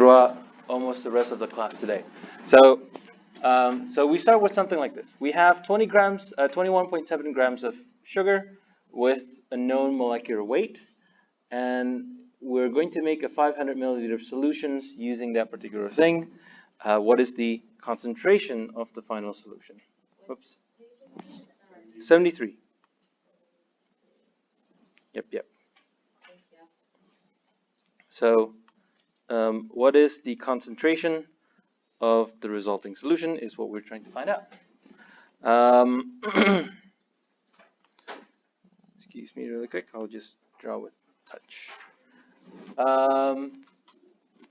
throughout almost the rest of the class today. So, so we start with something like this. We have 21.7 grams of sugar with a known molecular weight, and we're going to make a 500 milliliter of solutions using that particular thing. What is the concentration of the final solution? Whoops. 73. Yep. So, what is the concentration of the resulting solution is what we're trying to find out. Excuse me really quick, I'll just draw with touch.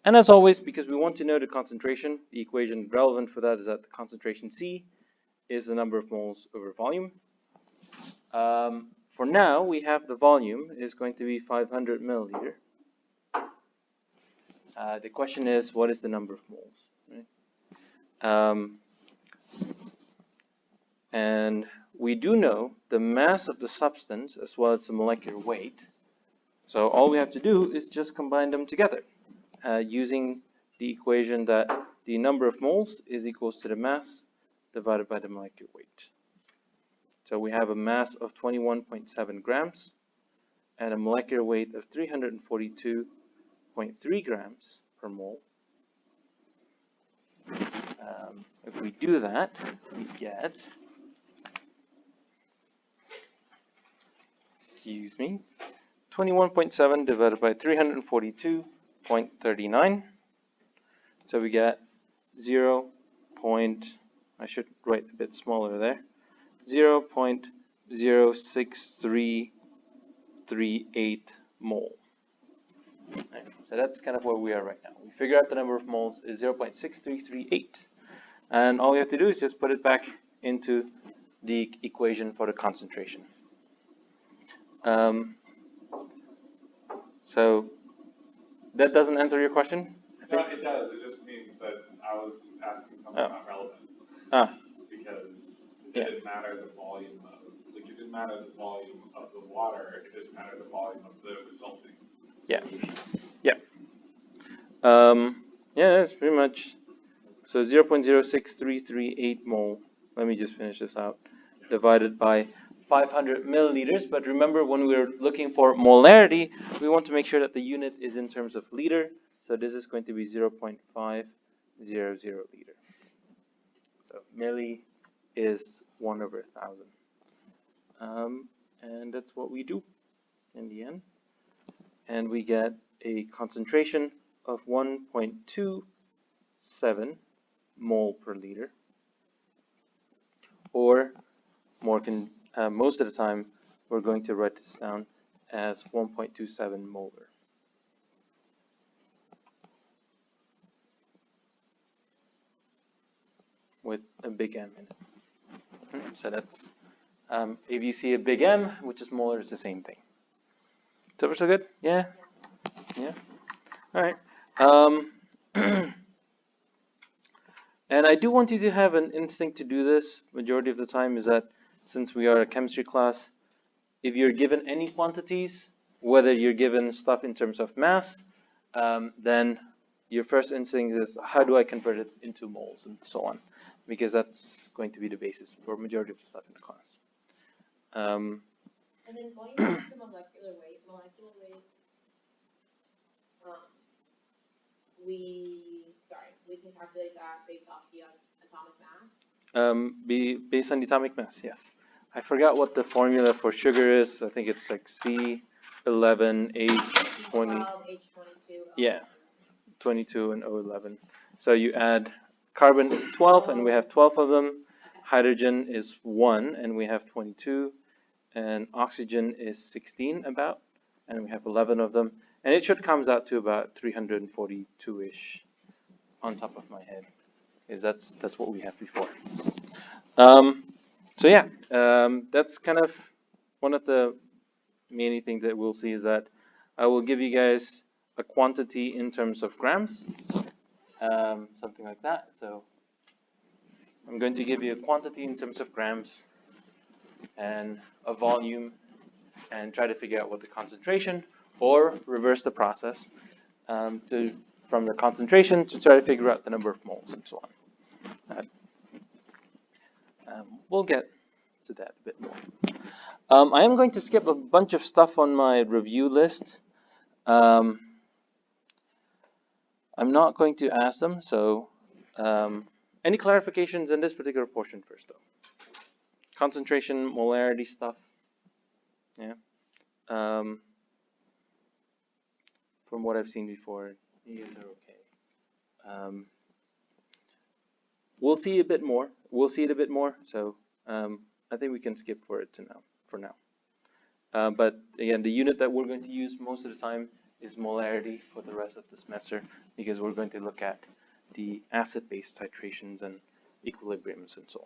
And as always, because we want to know the concentration, the equation relevant for that is that the concentration C is the number of moles over volume. For now, we have the volume is going to be 500 milliliter. The question is, what is the number of moles? Right? And we do know the mass of the substance as well as the molecular weight. So all we have to do is just combine them together using the equation that the number of moles is equals to the mass divided by the molecular weight. So we have a mass of 21.7 grams and a molecular weight of 342.3 grams per mole. If we do that, we get, 21.7 divided by 342.39. So we get I should write a bit smaller there, 0.06338 mole. Right. So that's kind of where we are right now. We figure out the number of moles is 0.6338. And all we have to do is just put it back into the equation for the concentration. So that doesn't answer your question? No, it does. It just means that I was asking something not relevant. Because it didn't matter the volume of, it didn't matter the volume of the water, it just mattered the volume of the resulting solution. Yeah, that's pretty much, so 0.06338 mole, let me just finish this out, divided by 500 milliliters, but remember when we're looking for molarity, we want to make sure that the unit is in terms of liter, so this is going to be 0.500 liter. So milli is 1/1,000. And that's what we do in the end. And we get a concentration of 1.27 mole per liter, or most of the time we're going to write this down as 1.27 molar. With a big M in it. So that's, if you see a big M, which is molar, it's the same thing. So far so good? Yeah? Yeah? Alright. And I do want you to have an instinct to do this. Majority of the time is that since we are a chemistry class, if you're given any quantities, whether you're given stuff in terms of mass, then your first instinct is, how do I convert it into moles and so on? Because that's going to be the basis for majority of the stuff in the class. And then going back to molecular weight, we can calculate that based off the atomic mass? Based on the atomic mass, yes. I forgot what the formula for sugar is. I think it's like C11H20. H22. Yeah, 22 and O11. So you add carbon is 12, and we have 12 of them. Hydrogen is 1, and we have 22. And oxygen is 16 about, and we have 11 of them. And it should comes out to about 342-ish on top of my head, because that's what we had before. So yeah, that's kind of one of the main things that we'll see is that I will give you guys a quantity in terms of grams, something like that. So I'm going to give you a quantity in terms of grams and a volume and try to figure out what the concentration, or reverse the process to from the concentration to try to figure out the number of moles and so on. We'll get to that a bit more. I am going to skip a bunch of stuff on my review list. I'm not going to ask them, so any clarifications in this particular portion first, though? Concentration, molarity stuff. Yeah. From what I've seen before, these are okay. We'll see a bit more. We'll see it a bit more. So I think we can skip for now. But again, the unit that we're going to use most of the time is molarity for the rest of the semester, because we're going to look at the acid-base titrations and equilibriums and so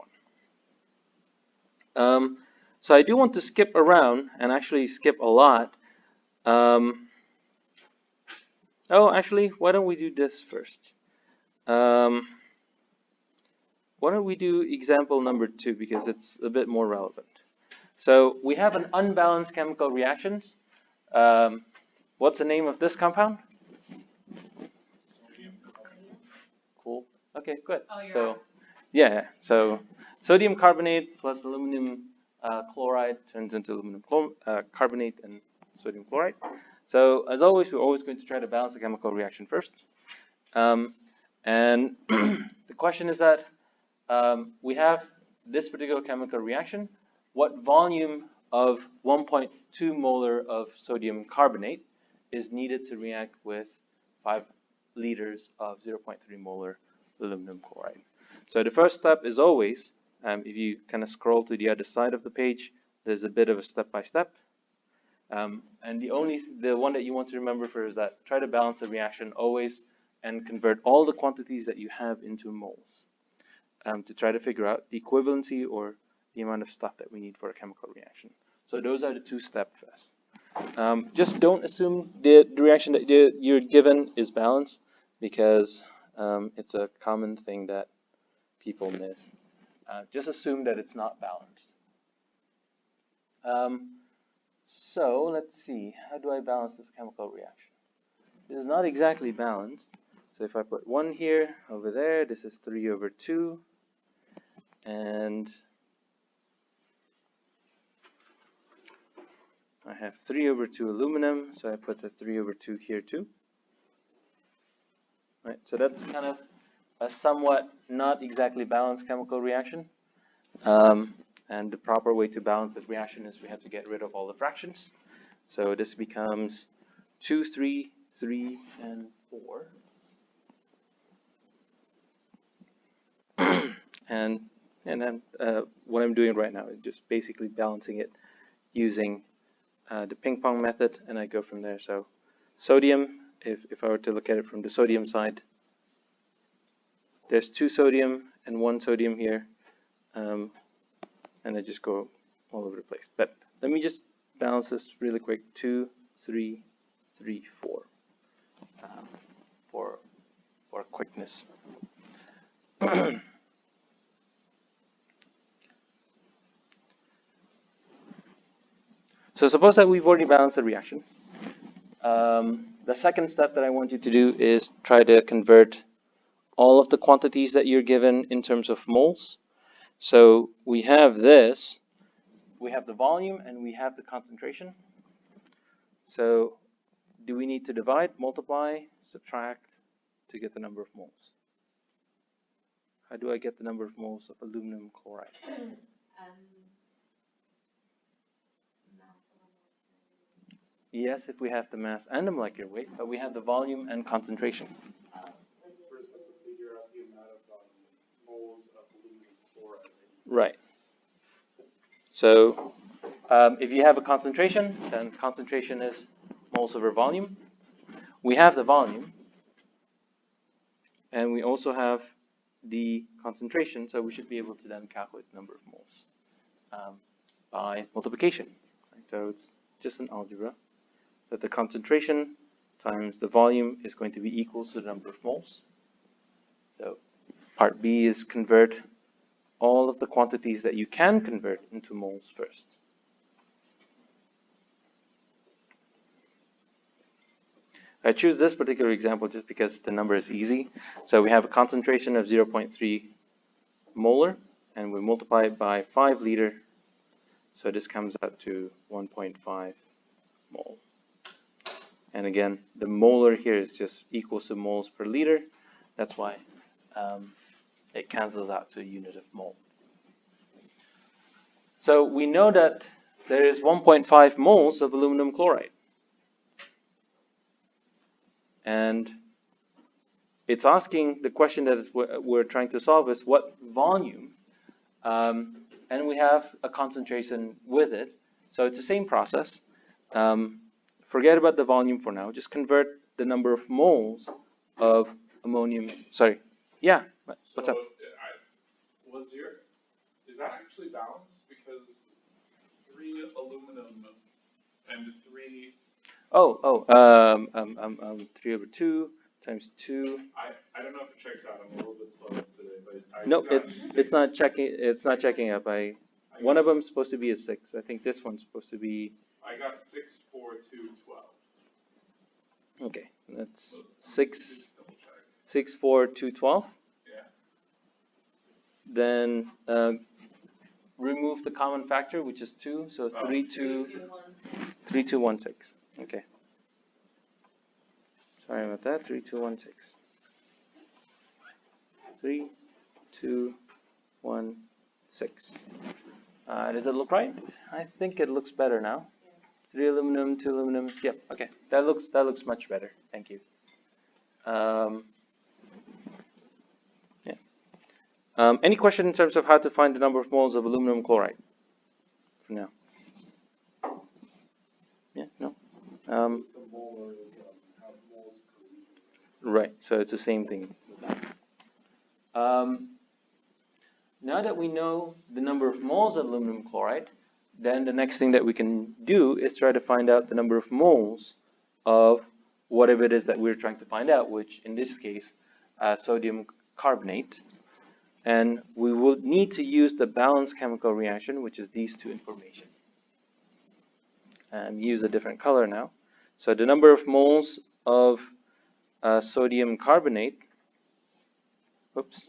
on. So I do want to skip around and actually skip a lot. Oh, actually, why don't we do this first? Why don't we do example number 2, because it's a bit more relevant. So we have an unbalanced chemical reaction. What's the name of this compound? Sodium. Cool. Okay, good. Oh, you're So, asking. yeah. So sodium carbonate plus aluminum chloride turns into aluminum carbonate and sodium chloride. So as always, we're always going to try to balance the chemical reaction first. And the question is that we have this particular chemical reaction. What volume of 1.2 molar of sodium carbonate is needed to react with 5 liters of 0.3 molar aluminum chloride? So the first step is always, if you kind of scroll to the other side of the page, there's a bit of a step-by-step. And the one that you want to remember for is that try to balance the reaction always and convert all the quantities that you have into moles to try to figure out the equivalency or the amount of stuff that we need for a chemical reaction. So those are the 2 steps first. Just don't assume the reaction that you're given is balanced, because it's a common thing that people miss. Just assume that it's not balanced. So let's see, how do I balance this chemical reaction? This is not exactly balanced. So if I put 1 here, over there, this is 3/2, and I have 3/2 aluminum, so I put the 3/2 here too. Right, so that's kind of a somewhat not exactly balanced chemical reaction. And the proper way to balance this reaction is we have to get rid of all the fractions. So this becomes 2, 3, 3, and 4. and then what I'm doing right now is just basically balancing it using the ping pong method, and I go from there. So sodium, if I were to look at it from the sodium side, there's 2 sodium and 1 sodium here, and I just go all over the place. But let me just balance this really quick. 2, 3, 3, 4, for quickness. So suppose that we've already balanced the reaction. The second step that I want you to do is try to convert all of the quantities that you're given in terms of moles. So we have this, we have the volume, and we have the concentration. So do we need to divide, multiply, subtract to get the number of moles? How do I get the number of moles of aluminum chloride? Yes, if we have the mass and the molecular weight, but we have the volume and concentration. First, have to figure out the amount of moles of aluminum chloride. Right. So if you have a concentration, then concentration is moles over volume. We have the volume, and we also have the concentration, so we should be able to then calculate the number of moles by multiplication. Right? So it's just an algebra that the concentration times the volume is going to be equal to the number of moles. So part B is convert all of the quantities that you can convert into moles first. I choose this particular example just because the number is easy. So we have a concentration of 0.3 molar, and we multiply it by 5 liter. So this comes out to 1.5 mole. And again, the molar here is just equals to moles per liter. That's why it cancels out to a unit of mole. So we know that there is 1.5 moles of aluminum chloride. And it's asking, the question that we're trying to solve is what volume, and we have a concentration with it. So it's the same process. Forget about the volume for now. Just convert the number of moles of ammonium. Sorry. Yeah. What's up? Is that actually balanced? Because 3 aluminum and 3. 3 over 2 times 2. I don't know if it checks out. I'm a little bit slow today, but No, it's not checking. It's not checking up. One of them is supposed to be a 6. I think this one's supposed to be. I got 6, 4, 2, 12. Okay, that's 6, 6, 4, 2, 12. Yeah. Then remove the common factor, which is 2. So 3, 2, 3, 2, 1, 6. Okay. Sorry about that. 3, 2, 1, 6. 3, 2, 1, 6. Does it look right? I think it looks better now. 3 aluminum, 2 aluminum. Yep. Okay. That looks much better. Thank you. Yeah. Any question in terms of how to find the number of moles of aluminum chloride? For now. Yeah. No. Right. So it's the same thing. Now that we know the number of moles of aluminum chloride, then the next thing that we can do is try to find out the number of moles of whatever it is that we're trying to find out, which in this case, sodium carbonate. And we will need to use the balanced chemical reaction, which is these two information. And use a different color now. So the number of moles of sodium carbonate, oops.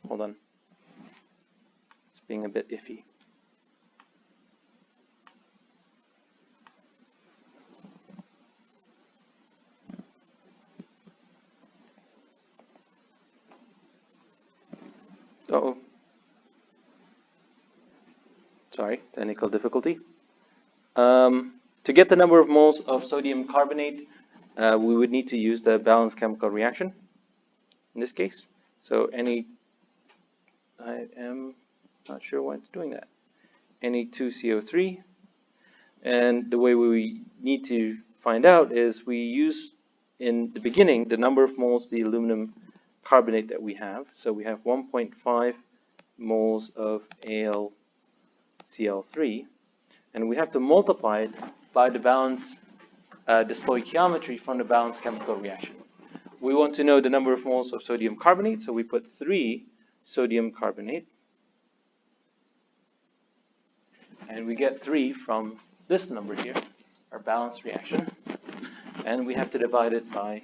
Hold on. It's being a bit iffy. Uh-oh. Sorry, technical difficulty. To get the number of moles of sodium carbonate, we would need to use the balanced chemical reaction in this case. So I am not sure why it's doing that. Na2CO3. And the way we need to find out is we use in the beginning the number of moles of the aluminum carbonate that we have. So we have 1.5 moles of AlCl3, and we have to multiply it by the balance, the stoichiometry from the balanced chemical reaction. We want to know the number of moles of sodium carbonate, so we put 3 sodium carbonate, and we get 3 from this number here, our balanced reaction, and we have to divide it by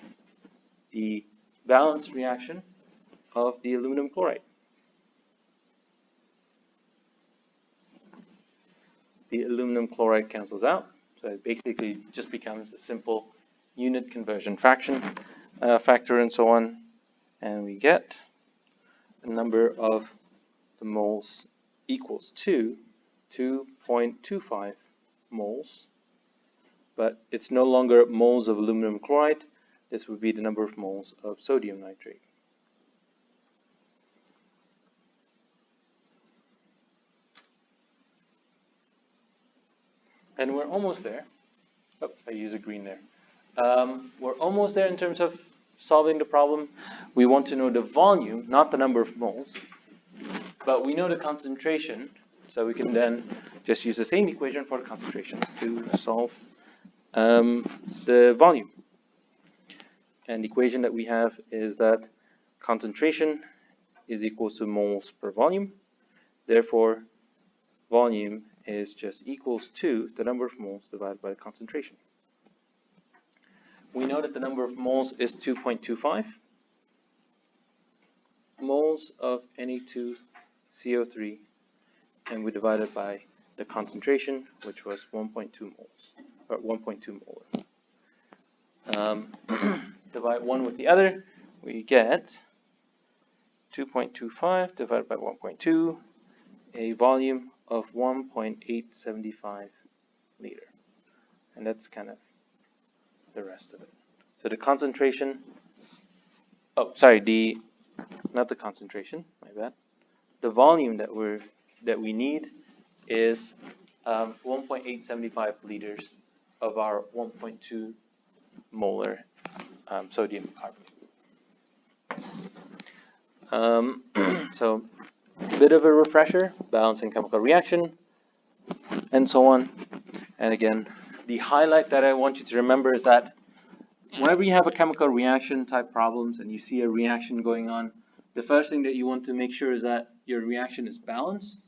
the balanced reaction of the aluminum chloride. The aluminum chloride cancels out, so it basically just becomes a simple unit conversion fraction, factor and so on, and we get the number of the moles equals to 2.25 moles, but it's no longer moles of aluminum chloride. This would be the number of moles of sodium nitrate. And we're almost there. Oops, I use a green there. We're almost there in terms of solving the problem. We want to know the volume, not the number of moles, but we know the concentration, so we can then just use the same equation for the concentration to solve the volume. And the equation that we have is that concentration is equal to moles per volume. Therefore, volume is just equals to the number of moles divided by the concentration. We know that the number of moles is 2.25 moles of Na2CO3, and we divide it by the concentration, which was 1.2 moles, or 1.2 molar. Divide one with the other, we get 2.25 divided by 1.2, a volume of 1.875 liter. And that's kind of the rest of it. So the concentration, not the concentration, my bad. The volume that we need is 1.875 liters of our 1.2 molar sodium carbonate. So a bit of a refresher, balancing chemical reaction, and so on. And again, the highlight that I want you to remember is that whenever you have a chemical reaction type problems and you see a reaction going on, the first thing that you want to make sure is that your reaction is balanced.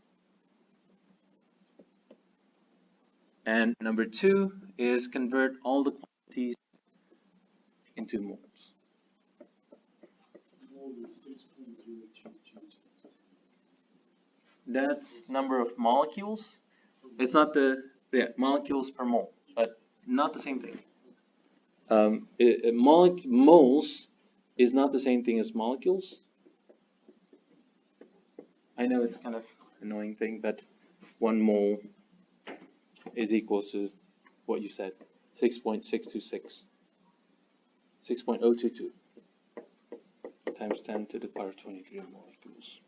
And number two is convert all the quantities into moles. Moles is 6.022. That's number of molecules. It's not molecules per mole, but not the same thing. Moles is not the same thing as molecules. I know it's kind of an annoying thing, but 1 mole is equal to what you said, 6.626, 6.022 times 10 to the power 23 molecules.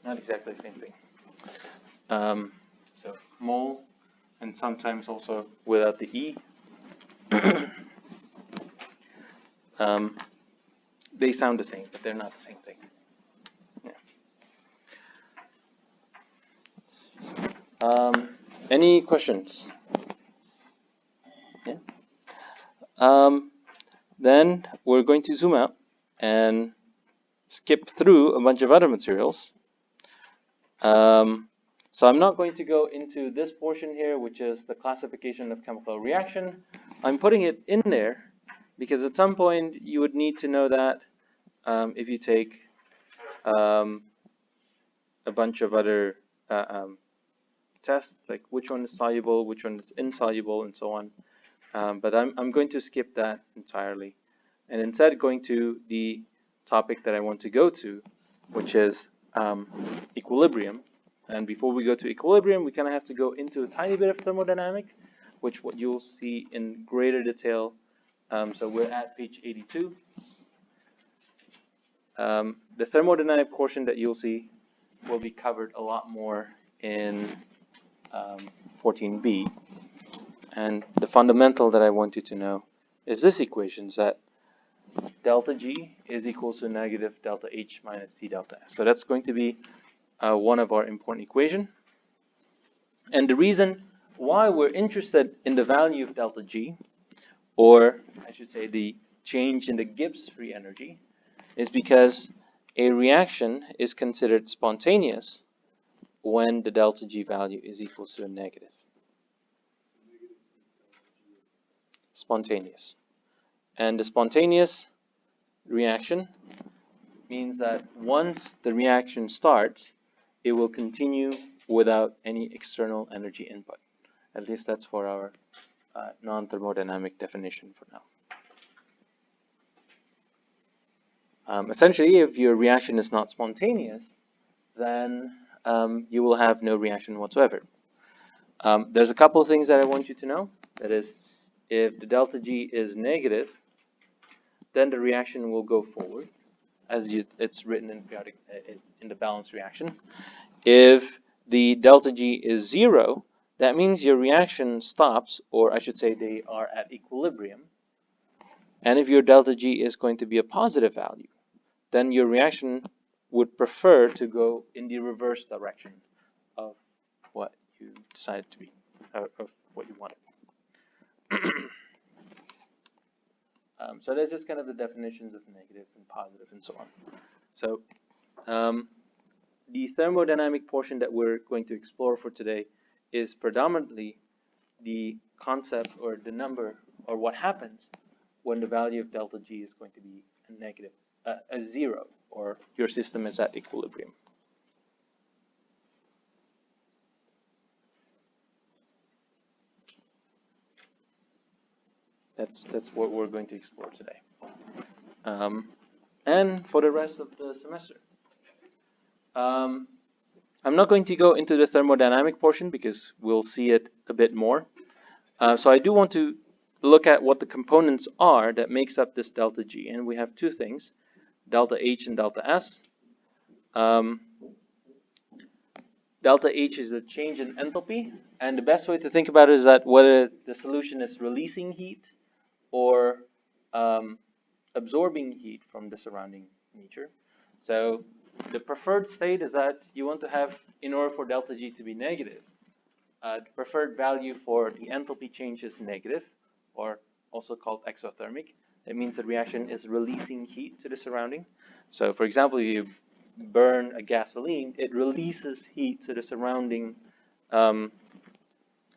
Not exactly the same thing. So mole, and sometimes also without the E. They sound the same, but they're not the same thing. Yeah. Any questions? Yeah. Then we're going to zoom out and skip through a bunch of other materials. So I'm not going to go into this portion here, which is the classification of chemical reaction. I'm putting it in there because at some point you would need to know that if you take a bunch of other tests, like which one is soluble, which one is insoluble, and so on. But I'm going to skip that entirely, and instead going to the topic that I want to go to, which is equilibrium. And before we go to equilibrium, we kind of have to go into a tiny bit of thermodynamic, which what you'll see in greater detail. So we're at page 82. The thermodynamic portion that you'll see will be covered a lot more in 14b. And the fundamental that I want you to know is this equation, that delta G is equal to negative delta H minus T delta S. So that's going to be one of our important equations. And the reason why we're interested in the value of delta G, or I should say the change in the Gibbs free energy, is because a reaction is considered spontaneous when the delta G value is equal to a negative. Spontaneous. And the spontaneous reaction means that once the reaction starts, it will continue without any external energy input. At least that's for our non-thermodynamic definition for now. Essentially, if your reaction is not spontaneous, then you will have no reaction whatsoever. There's a couple of things that I want you to know. That is, if the delta G is negative, then the reaction will go forward, as it's written in periodic in the balanced reaction. If the delta G is 0, that means your reaction stops, or I should say they are at equilibrium. And if your delta G is going to be a positive value, then your reaction would prefer to go in the reverse direction of what you decided to be, of what you wanted. So that's just kind of the definitions of negative and positive and so on. So the thermodynamic portion that we're going to explore for today is predominantly the concept or the number or what happens when the value of delta G is going to be a negative, a 0, or your system is at equilibrium. That's what we're going to explore today. And for the rest of the semester. I'm not going to go into the thermodynamic portion because we'll see it a bit more. So I do want to look at what the components are that makes up this delta G. And we have two things, delta H and delta S. Delta H is the change in enthalpy. And the best way to think about it is that whether the solution is releasing heat or absorbing heat from the surrounding nature. So the preferred state is that you want to have, in order for delta G to be negative, the preferred value for the enthalpy change is negative, or also called exothermic. That means the reaction is releasing heat to the surrounding. So for example, you burn a gasoline, it releases heat to the surrounding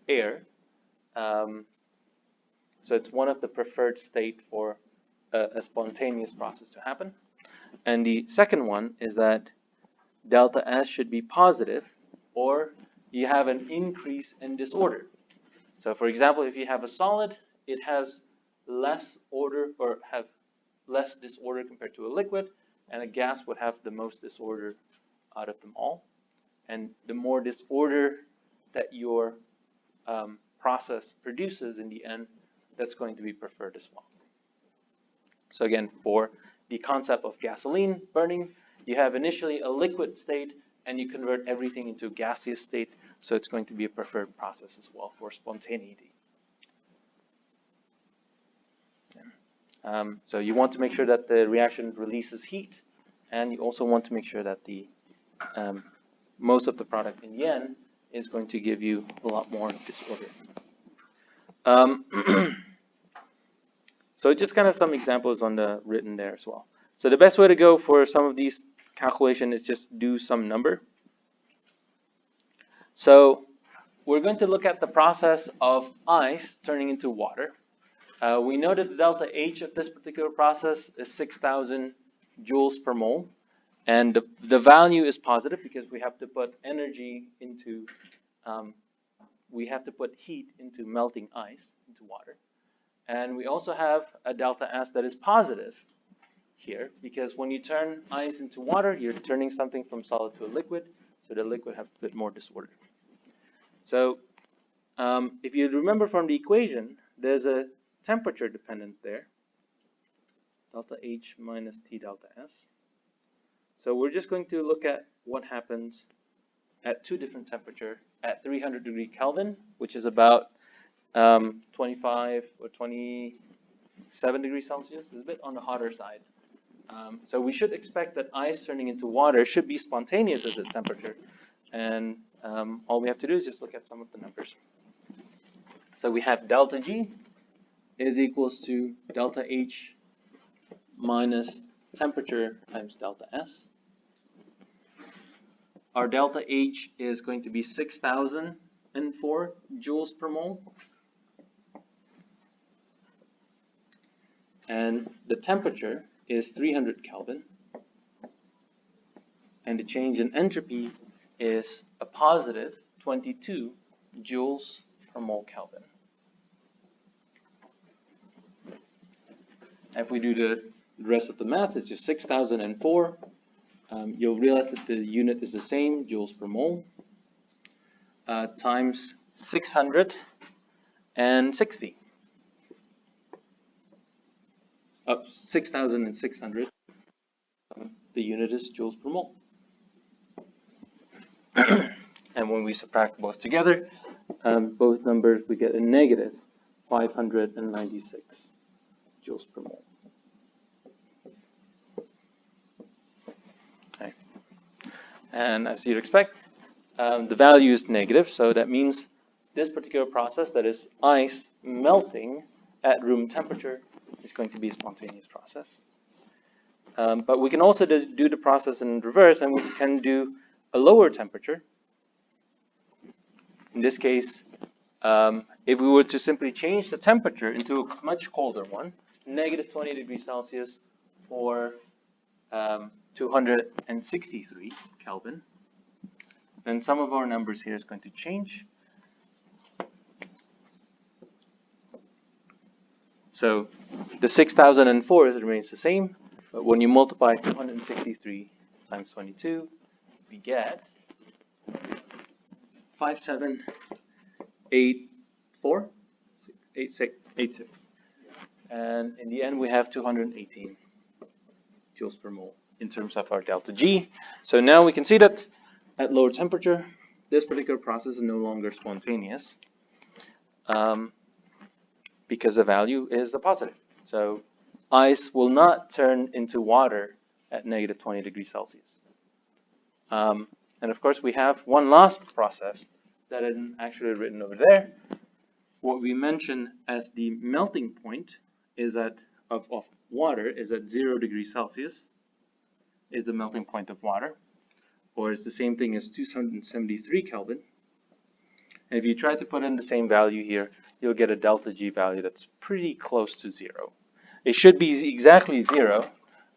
air. So it's one of the preferred state for a spontaneous process to happen. And the second one is that delta S should be positive, or you have an increase in disorder. So for example, if you have a solid, it has less order or have less disorder compared to a liquid, and a gas would have the most disorder out of them all. And the more disorder that your process produces in the end, that's going to be preferred as well. So again, for the concept of gasoline burning, you have initially a liquid state and you convert everything into a gaseous state, so it's going to be a preferred process as well for spontaneity. So you want to make sure that the reaction releases heat, and you also want to make sure that the most of the product in the end is going to give you a lot more disorder. So just kind of some examples on the written there as well. So the best way to go for some of these calculations is just do some number. So we're going to look at the process of ice turning into water. We know that the delta H of this particular process is 6,000 joules per mole. And the value is positive because we have to put energy into, we have to put heat into melting ice, into water. And we also have a delta S that is positive here, because when you turn ice into water, you're turning something from solid to a liquid, so the liquid has a bit more disorder. So if you remember from the equation, there's a temperature dependent there, delta H minus T delta S. So we're just going to look at what happens at two different temperatures, at 300 degree Kelvin, which is about 25 or 27 degrees Celsius. It's a bit on the hotter side. So we should expect that ice turning into water should be spontaneous at the temperature. And all we have to do is just look at some of the numbers. So we have delta G is equals to delta H minus temperature times delta S. Our delta H is going to be 6,004 joules per mole. And the temperature is 300 Kelvin. And the change in entropy is a positive 22 joules per mole Kelvin. If we do the rest of the math, it's just 6,004. You'll realize that the unit is the same, joules per mole, times 660. 6,600. The unit is joules per mole. And when we subtract both together, both numbers, we get a negative 596 joules per mole. Okay. And as you'd expect, the value is negative, so that means this particular process, that is ice melting at room temperature, is going to be a spontaneous process. But we can also do the process in reverse, and we can do a lower temperature. In this case, if we were to simply change the temperature into a much colder one, negative 20 degrees Celsius for 263 Kelvin, then some of our numbers here is going to change. So the 6004 remains the same, but when you multiply 263 times 22, we get 5784, 86. And in the end, we have 218 joules per mole in terms of our delta G. So now we can see that at lower temperature, this particular process is no longer spontaneous because the value is a positive. So ice will not turn into water at negative 20 degrees Celsius. And of course, we have one last process that isn't actually written over there. What we mentioned as the melting point is that of water is at 0 degrees Celsius is the melting point of water, or it's the same thing as 273 Kelvin. And if you try to put in the same value here, you'll get a delta G value that's pretty close to 0. It should be exactly 0,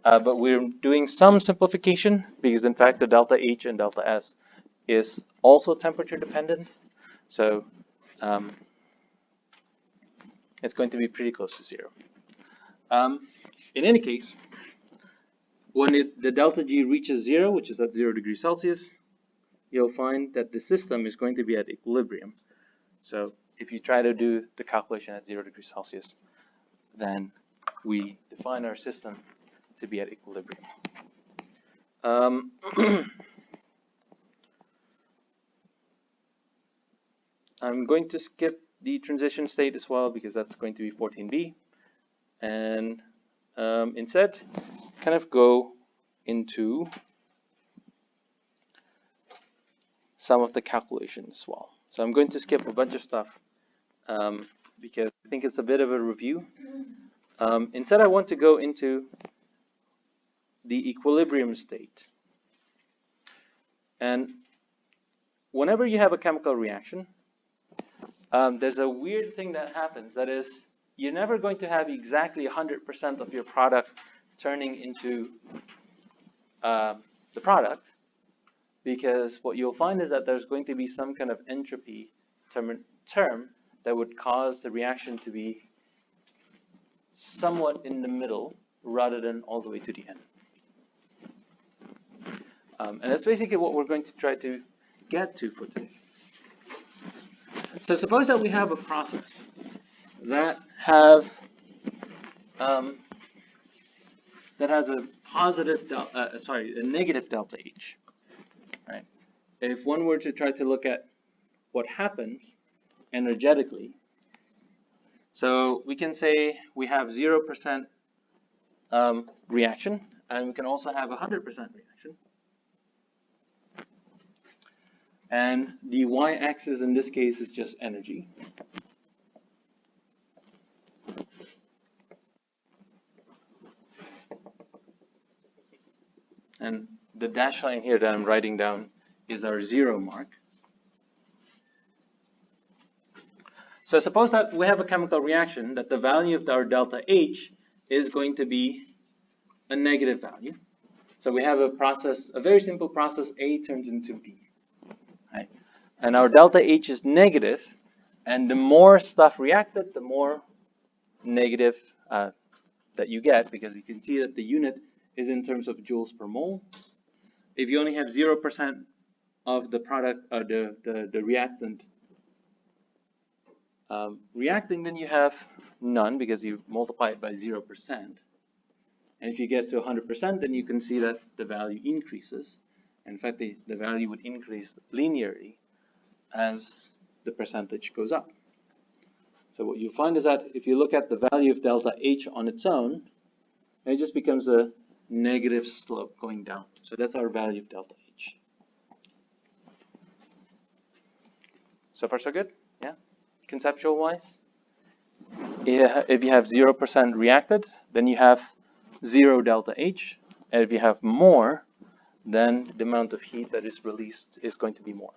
but we're doing some simplification because in fact the delta H and delta S is also temperature dependent. So it's going to be pretty close to 0. In any case, when the delta G reaches 0, which is at 0 degrees Celsius, you'll find that the system is going to be at equilibrium. So if you try to do the calculation at 0 degrees Celsius, then we define our system to be at equilibrium. I'm going to skip the transition state as well because that's going to be 14b, and instead kind of go into some of the calculations as well. So I'm going to skip a bunch of stuff because I think it's a bit of a review. Instead, I want to go into the equilibrium state. And whenever you have a chemical reaction, there's a weird thing that happens. That is, you're never going to have exactly 100% of your product turning into the product, because what you'll find is that there's going to be some kind of entropy term that would cause the reaction to be somewhat in the middle rather than all the way to the end. And that's basically what we're going to try to get to for today. So suppose that we have a process that has a negative delta H. Right? If one were to try to look at what happens energetically, so we can say we have 0% reaction, and we can also have 100% reaction. And the y-axis in this case is just energy. And the dash line here that I'm writing down is our 0 mark. So suppose that we have a chemical reaction that the value of our delta H is going to be a negative value. So we have a process, a very simple process, A turns into B. Right? And our delta H is negative, and the more stuff reacted, the more negative that you get, because you can see that the unit is in terms of joules per mole. If you only have 0% of the product, the reactant reacting, then you have none because you multiply it by 0%. And if you get to 100%, then you can see that the value increases. In fact, the value would increase linearly as the percentage goes up. So what you find is that if you look at the value of delta H on its own, it just becomes a negative slope going down. So that's our value of delta H. So far so good? Yeah? Conceptual wise? if you have 0% reacted, then you have 0 delta H. And if you have more, then the amount of heat that is released is going to be more.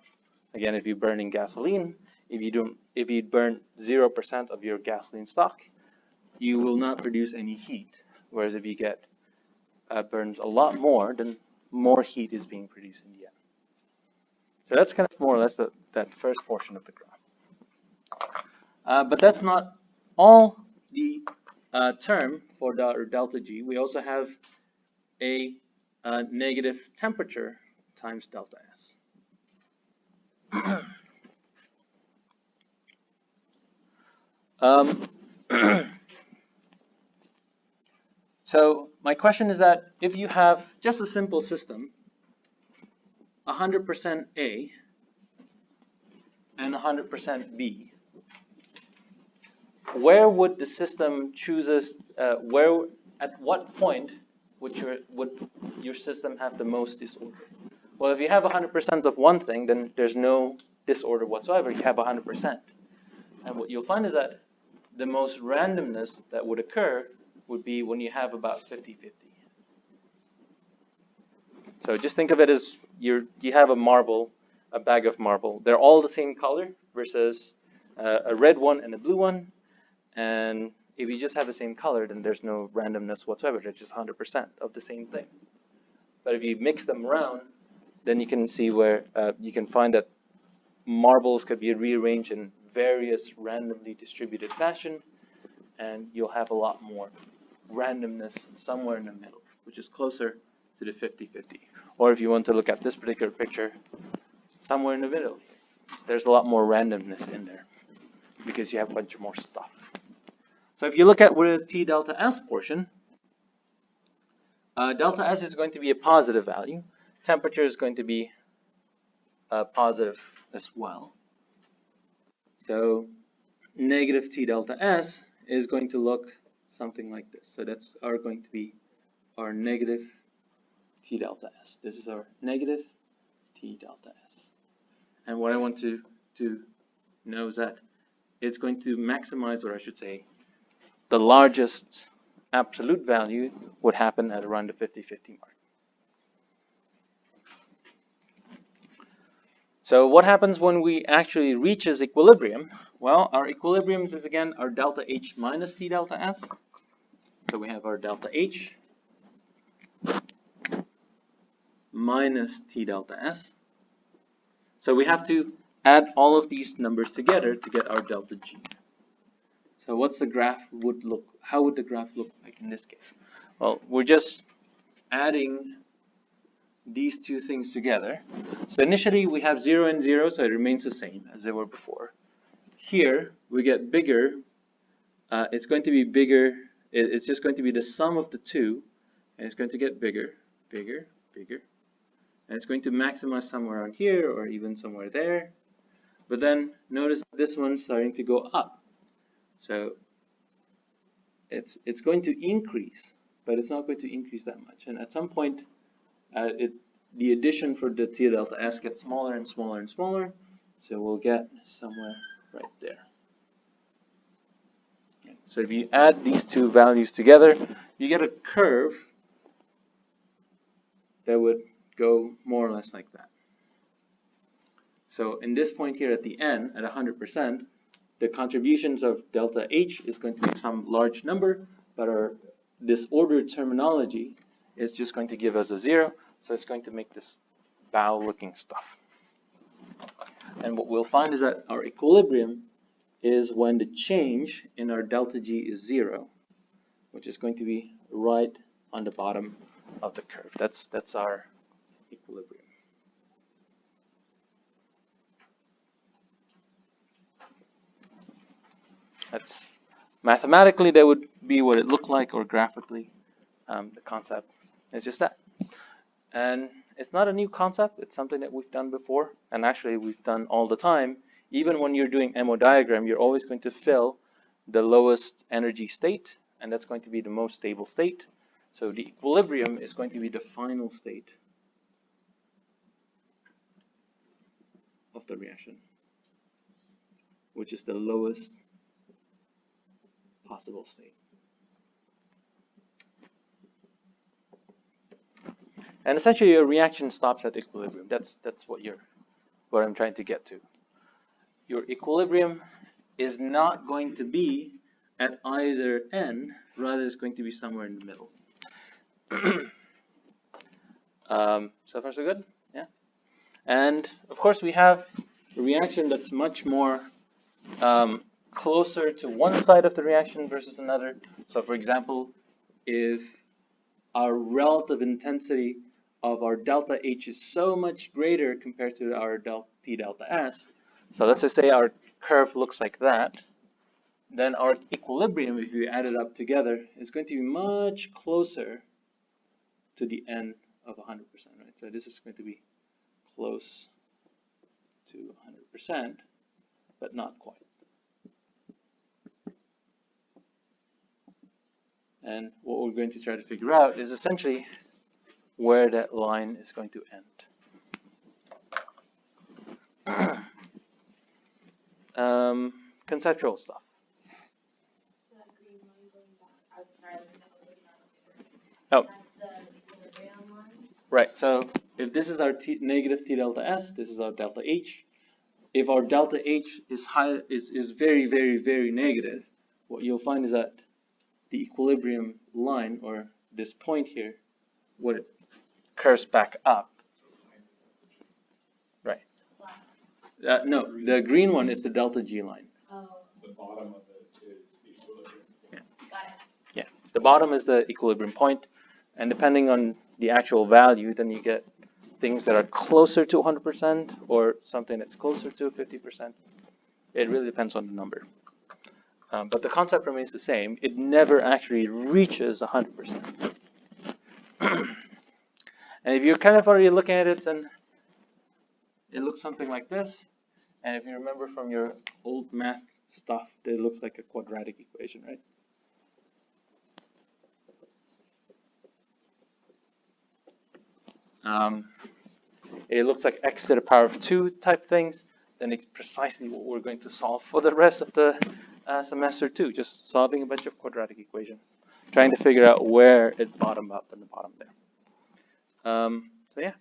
Again, if you're burning gasoline, if you burn 0% of your gasoline stock, you will not produce any heat. Whereas if you get burns a lot more, then more heat is being produced in the end. So that's kind of more or less that first portion of the graph. But that's not all the term for delta G. We also have a negative temperature times delta S. So my question is that if you have just a simple system, 100% A and 100% B, where would the system chooses, at what point would your system have the most disorder? Well, if you have 100% of one thing, then there's no disorder whatsoever. You have 100%. And what you'll find is that the most randomness that would occur would be when you have about 50-50. So just think of it as you have a marble, a bag of marble. They're all the same color versus a red one and a blue one. And if you just have the same color, then there's no randomness whatsoever. They're just 100% of the same thing. But if you mix them around, then you can see where you can find that marbles could be rearranged in various randomly distributed fashion, and you'll have a lot more randomness somewhere in the middle, which is closer to the 50-50. Or if you want to look at this particular picture, somewhere in the middle, there's a lot more randomness in there because you have a bunch more stuff. So if you look at where the T delta S portion, delta S is going to be a positive value. Temperature is going to be positive as well. So negative T delta S is going to look something like this. So that's going to be our negative T delta S. This is our negative T delta S. And what I want to know is that it's going to maximize, or I should say, the largest absolute value would happen at around the 50-50 mark. So what happens when we actually reaches equilibrium? Well, our equilibrium is again our delta H minus T delta S. So we have our delta H minus T delta S. So we have to add all of these numbers together to get our delta G. So what's the graph would look? How would the graph look like in this case? Well, we're just adding these two things together. So initially we have 0 and 0, so it remains the same as they were before. Here we get bigger. It's going to be bigger. It's just going to be the sum of the two, and it's going to get bigger, bigger, bigger. And it's going to maximize somewhere on here or even somewhere there. But then notice this one's starting to go up. So it's going to increase, but it's not going to increase that much. And at some point, the addition for the T delta S gets smaller and smaller and smaller. So we'll get somewhere right there. Okay. So if you add these two values together, you get a curve that would go more or less like that. So in this point here at the end, at 100%, the contributions of delta H is going to be some large number, but our disordered terminology is just going to give us a 0, so it's going to make this bow-looking stuff. And what we'll find is that our equilibrium is when the change in our delta G is 0, which is going to be right on the bottom of the curve. That's our equilibrium. That's mathematically that would be what it looked like, or graphically. The concept is just that. And it's not a new concept. It's something that we've done before, and actually we've done all the time. Even when you're doing MO diagram, you're always going to fill the lowest energy state, and that's going to be the most stable state. So the equilibrium is going to be the final state of the reaction, which is the lowest possible state. And essentially, your reaction stops at equilibrium. That's what I'm trying to get to. Your equilibrium is not going to be at either end, rather it's going to be somewhere in the middle. So far so good? Yeah. And of course we have a reaction that's much more closer to one side of the reaction versus another. So for example, if our relative intensity of our delta H is so much greater compared to our T delta S, so let's just say our curve looks like that, then our equilibrium, if you add it up together, is going to be much closer to the end of 100%, right? So this is going to be close to 100%, but not quite. And what we're going to try to figure out is essentially where that line is going to end. Conceptual stuff. Oh. Right, so if this is our negative T delta S, this is our delta H. If our delta H is very, very, very negative, what you'll find is that the equilibrium line, or this point here, what it curves back up. Right. No, the green one is the delta G line. Oh. The bottom of it is the equilibrium. Yeah. Got it. Yeah, the bottom is the equilibrium point, and depending on the actual value, then you get things that are closer to 100% or something that's closer to 50%. It really depends on the number. But the concept remains the same. It never actually reaches 100%. And if you're kind of already looking at it, then it looks something like this. And if you remember from your old math stuff, it looks like a quadratic equation, right? It looks like x to the power of 2 type things, then it's precisely what we're going to solve for the rest of the semester too, just solving a bunch of quadratic equations, trying to figure out where it bottomed up in the bottom there. So yeah.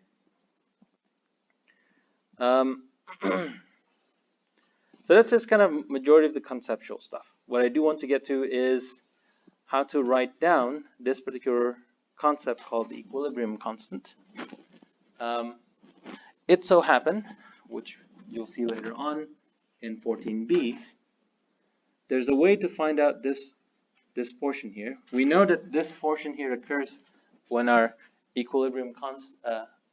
So that's just kind of majority of the conceptual stuff. What I do want to get to is how to write down this particular concept called the equilibrium constant. It so happened, which you'll see later on in 14b, there's a way to find out this portion here. We know that this portion here occurs when our equilibrium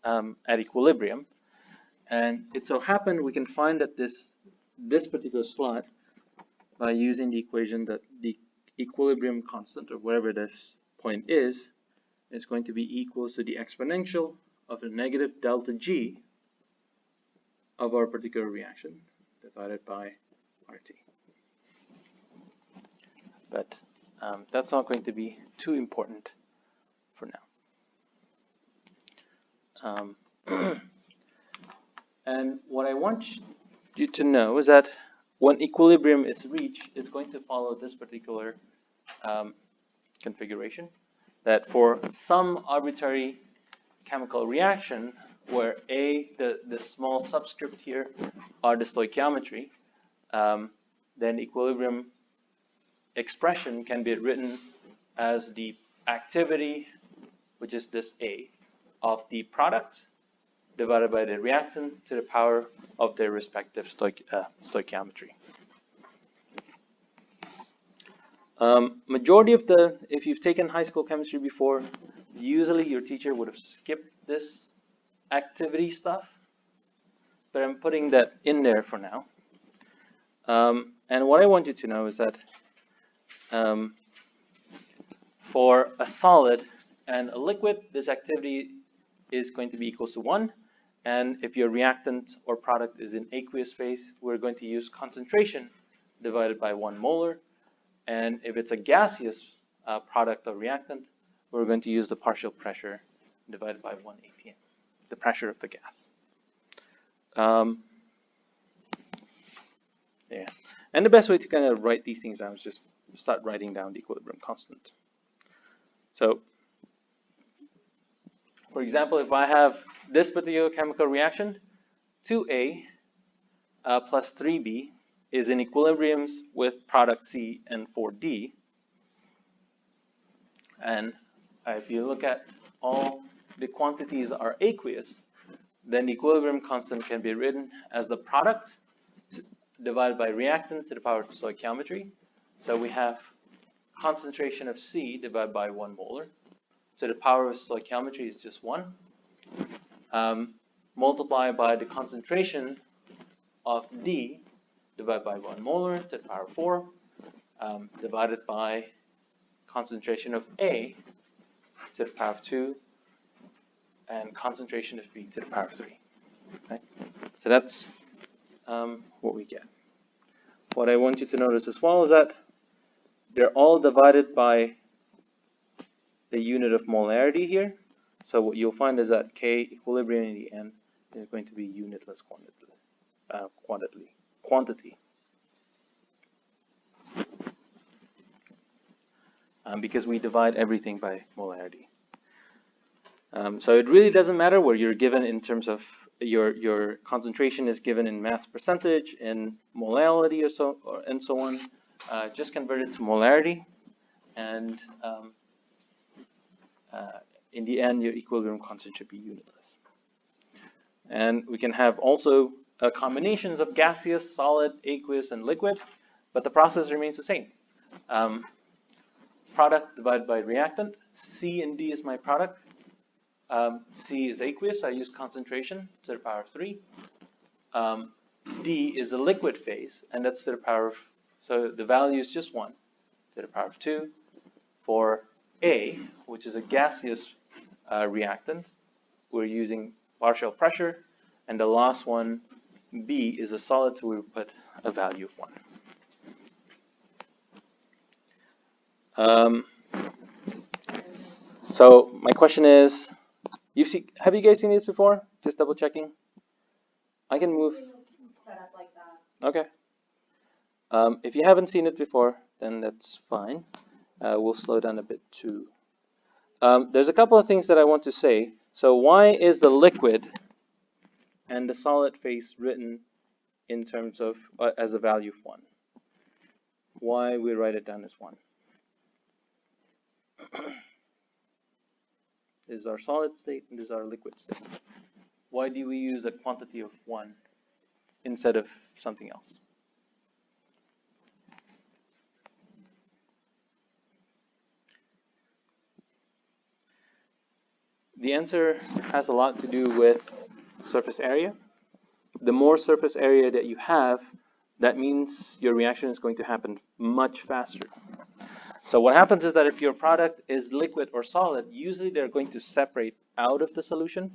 at equilibrium, and it so happened we can find that this particular slot by using the equation that the equilibrium constant, or whatever this point is going to be equal to the exponential of the negative delta G of our particular reaction divided by RT. But that's not going to be too important for now. And what I want you to know is that when equilibrium is reached, it's going to follow this particular configuration. That for some arbitrary chemical reaction, where A, the small subscript here, are the stoichiometry, then equilibrium expression can be written as the activity, which is this A, of the product divided by the reactant to the power of their respective stoichiometry. Majority of if you've taken high school chemistry before, usually your teacher would have skipped this activity stuff, but I'm putting that in there for now. And what I want you to know is that for a solid and a liquid, this activity is going to be equal to 1. And if your reactant or product is in aqueous phase, we're going to use concentration divided by 1 molar. And if it's a gaseous product or reactant, we're going to use the partial pressure divided by 1 atm, the pressure of the gas. Yeah. And the best way to kind of write these things down is just start writing down the equilibrium constant. So, for example, if I have this particular chemical reaction, 2A plus 3B is in equilibriums with product C and 4D. And if you look at all the quantities are aqueous, then the equilibrium constant can be written as the product divided by reactant to the power of stoichiometry. So we have concentration of C divided by 1 molar. So the power of stoichiometry is just 1. Multiplied by the concentration of D divided by 1 molar to the power of 4, divided by concentration of A to the power of 2, and concentration of B to the power of 3. Okay? So that's what we get. What I want you to notice as well is that they're all divided by the unit of molarity here. So what you'll find is that K equilibrium in the end is going to be unitless quantity. Because we divide everything by molarity. So it really doesn't matter where you're given in terms of your concentration is given in mass percentage, in molality, and so on. Just convert it to molarity, and in the end, your equilibrium constant should be unitless. And we can have also combinations of gaseous, solid, aqueous, and liquid, but the process remains the same. Product divided by reactant. C and D is my product. C is aqueous, so I use concentration to the power of 3. D is a liquid phase, and that's to the power of, so the value is just 1 to the power of 2. For A, which is a gaseous reactant, we're using partial pressure, and the last one, B, is a solid, so we put a value of 1. So my question is, have you guys seen this before? Just double checking. I can move. Set up like that. Okay. If you haven't seen it before, then that's fine. We'll slow down a bit too. There's a couple of things that I want to say. So why is the liquid and the solid phase written in terms of as a value of 1? Why we write it down as 1? This is our solid state and this is our liquid state. Why do we use a quantity of 1 instead of something else? The answer has a lot to do with surface area. The more surface area that you have, that means your reaction is going to happen much faster. So what happens is that if your product is liquid or solid, usually they're going to separate out of the solution.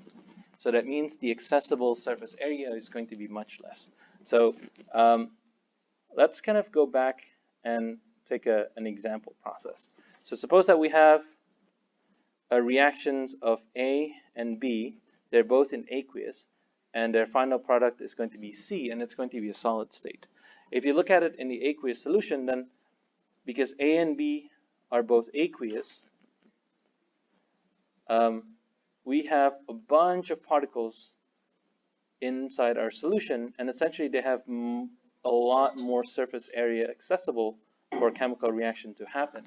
So that means the accessible surface area is going to be much less. So let's kind of go back and take an example process. So suppose that we have reactions of A and B. They're both in aqueous, and their final product is going to be C, and it's going to be a solid state. If you look at it in the aqueous solution, then because A and B are both aqueous, we have a bunch of particles inside our solution, and essentially they have a lot more surface area accessible for a chemical reaction to happen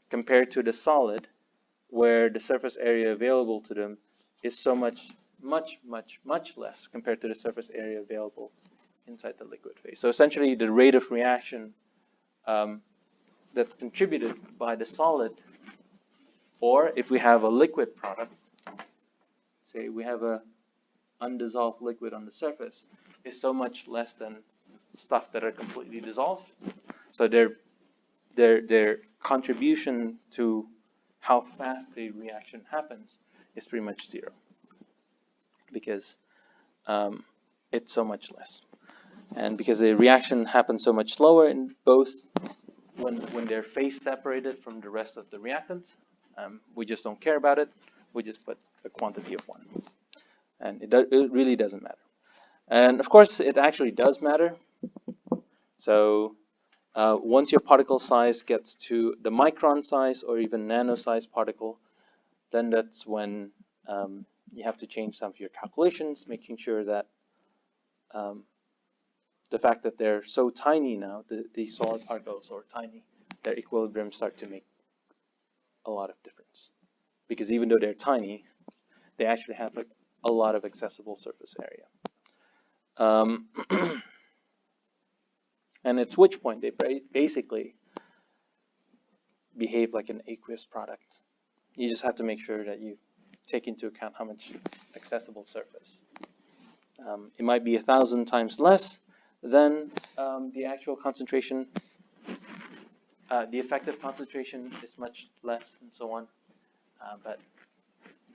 compared to the solid, where the surface area available to them is so much less compared to the surface area available inside the liquid phase. So essentially the rate of reaction that's contributed by the solid, or if we have a liquid product, say we have a undissolved liquid on the surface, is so much less than stuff that are completely dissolved. So their contribution to how fast the reaction happens is pretty much 0, because it's so much less. And because the reaction happens so much slower in both when they're phase separated from the rest of the reactants, we just don't care about it. We just put a quantity of 1. And it really doesn't matter. And of course, it actually does matter. So Once your particle size gets to the micron size or even nano size particle, then that's when you have to change some of your calculations, making sure that the fact that they're so tiny now, these solid particles are tiny, their equilibriums start to make a lot of difference. Because even though they're tiny, they actually have like a lot of accessible surface area. And at which point they basically behave like an aqueous product. You just have to make sure that you take into account how much accessible surface. It might be 1,000 times less than the actual concentration. The effective concentration is much less and so on.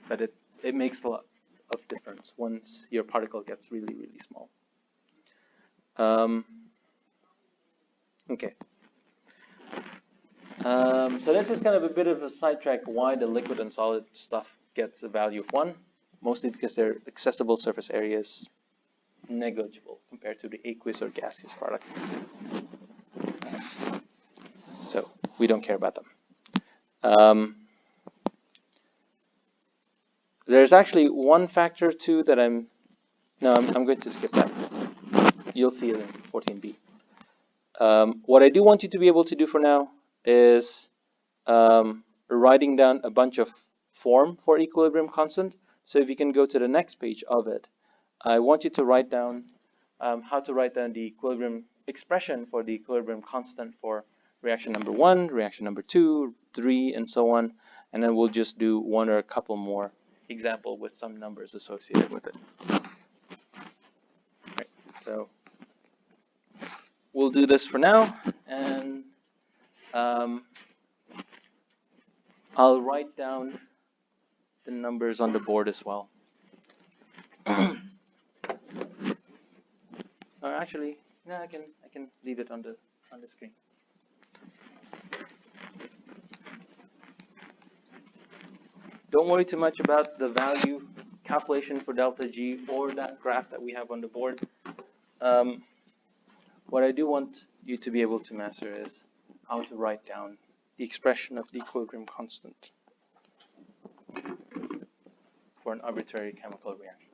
But it makes a lot of difference once your particle gets really, really small. Okay. So this is kind of a bit of a sidetrack why the liquid and solid stuff gets a value of 1, mostly because their accessible surface area is negligible compared to the aqueous or gaseous product. So we don't care about them. There's actually one factor too that I'm going to skip that. You'll see it in 14b. What I do want you to be able to do for now is writing down a bunch of form for equilibrium constant. So if you can go to the next page of it, I want you to write down how to write down the equilibrium expression for the equilibrium constant for reaction number 1, reaction number 2, 3, and so on. And then we'll just do one or a couple more example with some numbers associated with it. Right, so we'll do this for now, and I'll write down the numbers on the board as well. Or actually, no, I can leave it on the screen. Don't worry too much about the value calculation for delta G or that graph that we have on the board. What I do want you to be able to master is how to write down the expression of the equilibrium constant for an arbitrary chemical reaction.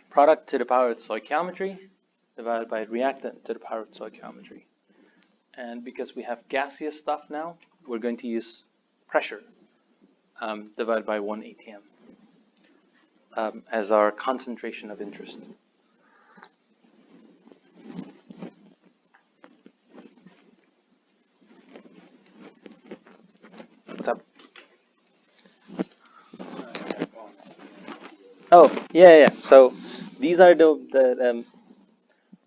Product to the power of stoichiometry divided by reactant to the power of stoichiometry. And because we have gaseous stuff now, we're going to use pressure divided by 1 atm as our concentration of interest. What's up? Oh, yeah. So these are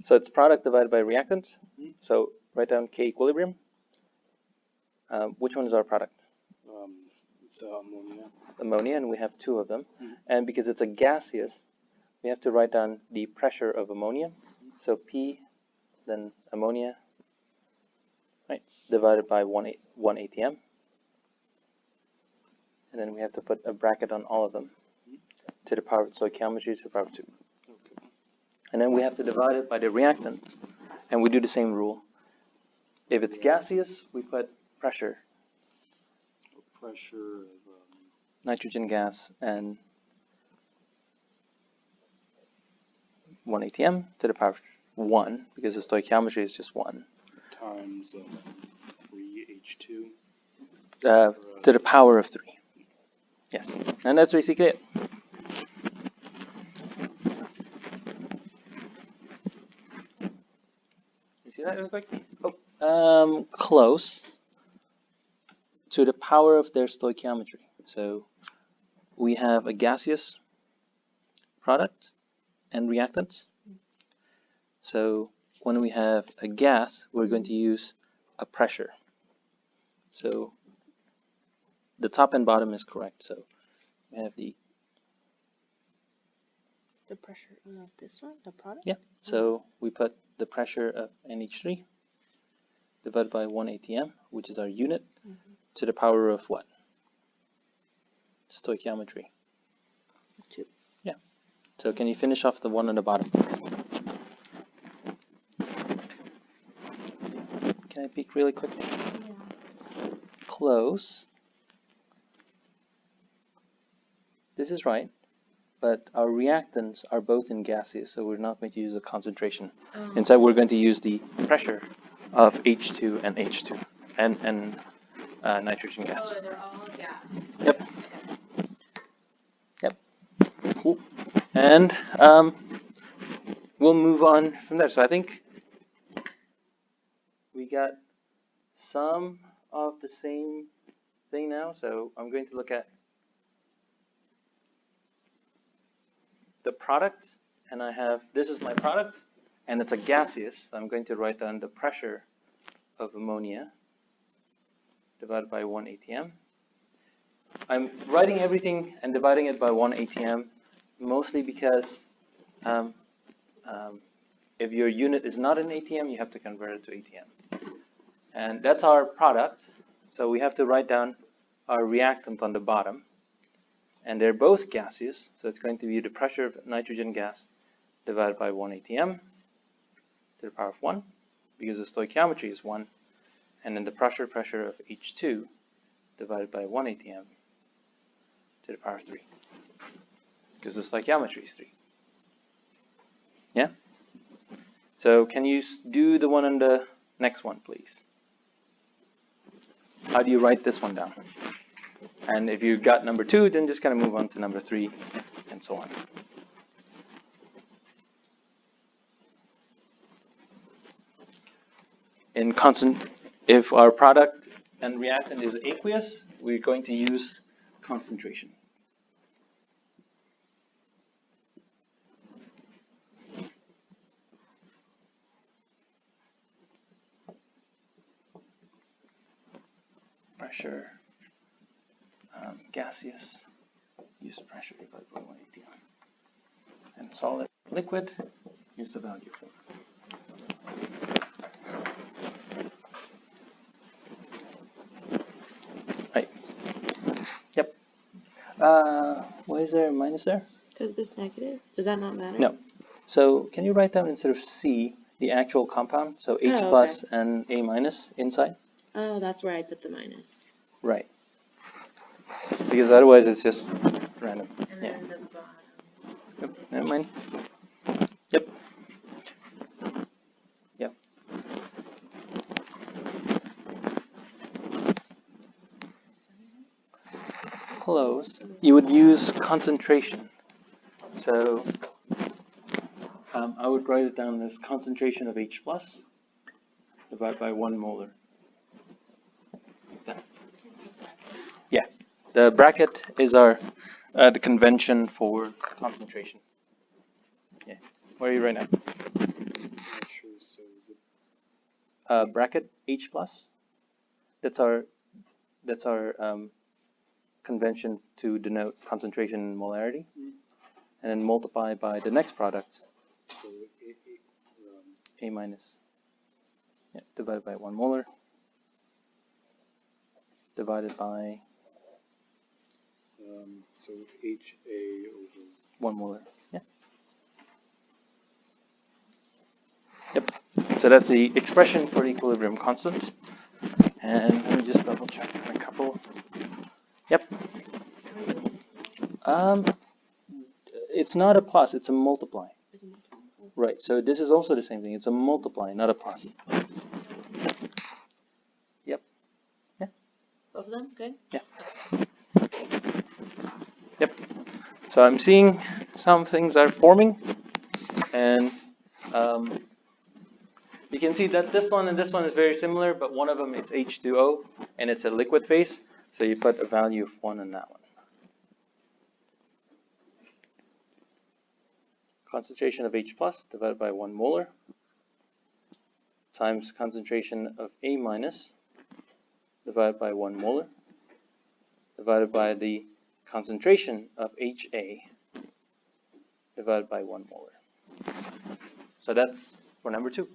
so it's product divided by reactant. So write down K equilibrium. Which one is our product? It's ammonia. Ammonia, and we have 2 of them. And because it's a gaseous, we have to write down the pressure of ammonia. So P, then ammonia, right, divided by 1 atm. And then we have to put a bracket on all of them to the power of stoichiometry to the power of 2. Okay. And then we have to divide it by the reactant. And we do the same rule. If it's gaseous, we put pressure. Pressure of Nitrogen gas and 1 atm to the power of 1, because the stoichiometry is just 1. times 3H2. To the power of 3. Yes, and that's basically it. You see that real quick? Oh, close. to the power of their stoichiometry. So we have a gaseous product and reactants. So when we have a gas, we're going to use a pressure. So the top and bottom is correct. So we have the pressure of this one, the product? Yeah, so we put the pressure of NH3 divided by 1 atm, which is our unit, to the power of what? Stoichiometry. 2. Yeah. So can you finish off the one on the bottom? Can I peek really quick? Yeah. Close. This is right. But our reactants are both in gaseous, so we're not going to use a concentration. Instead, we're going to use the pressure of H2 and H2 and nitrogen gas. Oh, they're all gas. Yep. Yep. Cool. And we'll move on from there. So I think we got some of the same thing now. So I'm going to look at the product, and I have, this is my product, and it's a gaseous. I'm going to write down the pressure of ammonia divided by 1 atm. I'm writing everything and dividing it by 1 atm mostly because if your unit is not an atm, you have to convert it to atm. And that's our product, so we have to write down our reactant on the bottom. And they're both gaseous, so it's going to be the pressure of nitrogen gas divided by 1 atm to the power of 1, because the stoichiometry is 1, and then the pressure of H2 divided by 1 atm to the power of 3, because the stoichiometry is 3. Yeah? So can you do the one on the next one, please? How do you write this one down? And if you got number 2, then just kind of move on to number 3, and so on. In constant, if our product and reactant is aqueous, we're going to use concentration. Pressure. Gaseous, use pressure divided by 1 atm. And solid, liquid, use the value form. Right. Yep. Why is there a minus there? Because this negative, does that not matter? No. So can you write down instead of C the actual compound? So H Oh, plus okay. and A minus inside? Oh, that's where I put the minus. Right. Because otherwise it's just random. And Yeah. then the bottom. Yep. Never mind. Yep. Yep. Close. You would use concentration. So I would write it down as concentration of H plus divided by 1 molar. Like that. Yeah. The bracket is our the convention for concentration. Yeah. Where are you right now? Not sure, so is it Bracket H plus. That's our convention to denote concentration and molarity, and then multiply by the next product, so A minus, yeah, divided by 1 molar, divided by so HA over 1 molar. Yeah. Yep. So that's the expression for the equilibrium constant. And let me just double check a couple. Yep. It's not a plus, it's a multiply. Right, so this is also the same thing. It's a multiply, not a plus. Yep. Yeah. Both of them? Good? Yeah. Yep. So I'm seeing some things are forming, and can see that this one and this one is very similar, but one of them is H2O and it's a liquid phase. So you put a value of 1 on that one. Concentration of H plus divided by 1 molar times concentration of A minus divided by 1 molar divided by the concentration of HA divided by 1 molar. So that's for number 2.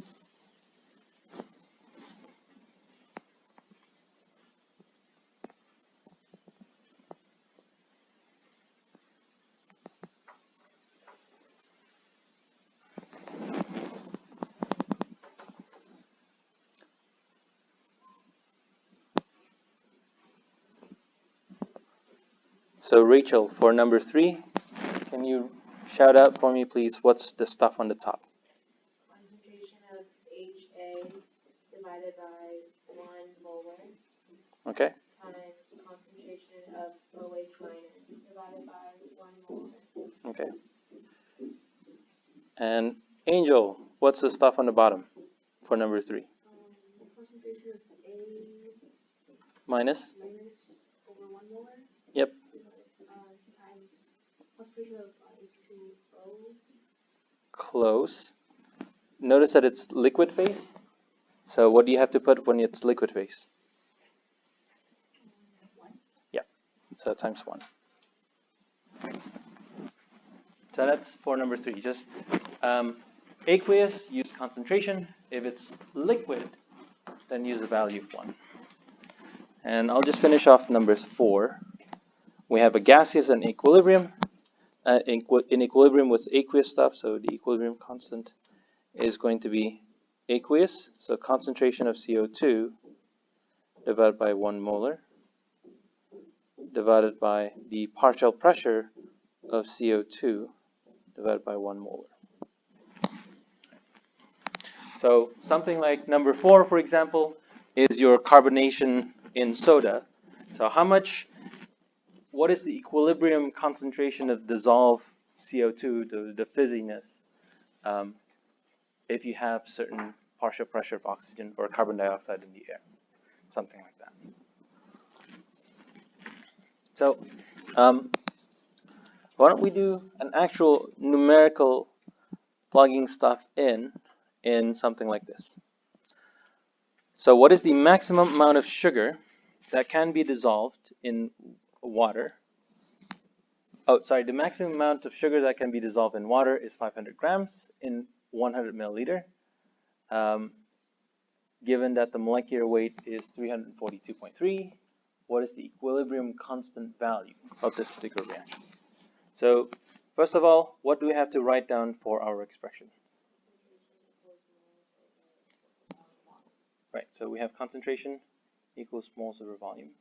So Rachel, for number 3, can you shout out for me, please, what's the stuff on the top? Concentration of HA divided by 1 molar. Okay. Times concentration of OH minus divided by 1 molar. Okay. And Angel, what's the stuff on the bottom for number 3? Concentration of A Minus? minus over 1 molar. Yep. Times concentration of H2O. Close. Notice that it's liquid phase. So what do you have to put when it's liquid phase? 1. Yeah. So times 1. So that's for number 3. Just aqueous, use concentration. If it's liquid, then use a value of 1. And I'll just finish off numbers 4. We have a gaseous and equilibrium. In equilibrium with aqueous stuff, so the equilibrium constant is going to be aqueous. So concentration of CO2 divided by 1 molar divided by the partial pressure of CO2 divided by 1 molar. So something like number 4, for example, is your carbonation in soda. So what is the equilibrium concentration of dissolved CO2, the fizziness, if you have certain partial pressure of oxygen or carbon dioxide in the air? Something like that. So why don't we do an actual numerical plugging stuff in something like this. So what is the maximum amount of sugar that can be dissolved in water? The maximum amount of sugar that can be dissolved in water is 500 grams in 100 milliliter. Given that the molecular weight is 342.3, what is the equilibrium constant value of this particular reaction? So first of all, what do we have to write down for our expression? Right, so we have concentration equals moles over volume.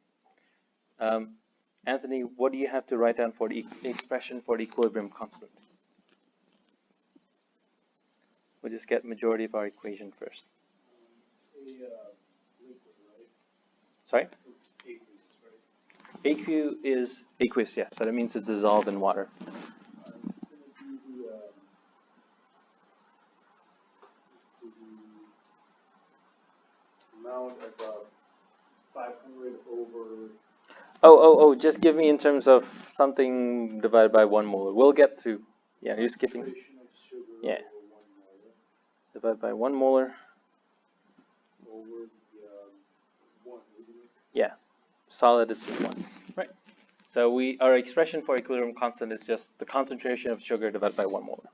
Anthony, what do you have to write down for the expression for the equilibrium constant? We'll just get majority of our equation first. It's a liquid, right? Sorry? It's aqueous, right? Aqueous is aqueous, yeah. So that means it's dissolved in water. It's going to be the, amount of 500 over. Oh, just give me in terms of something divided by 1 molar. We'll get to, yeah, you're skipping. Concentration of sugar Yeah. over 1 molar. Divided by 1 molar. Over the 1, isn't it? Yeah, solid is just 1. Right. So our expression for equilibrium constant is just the concentration of sugar divided by 1 molar.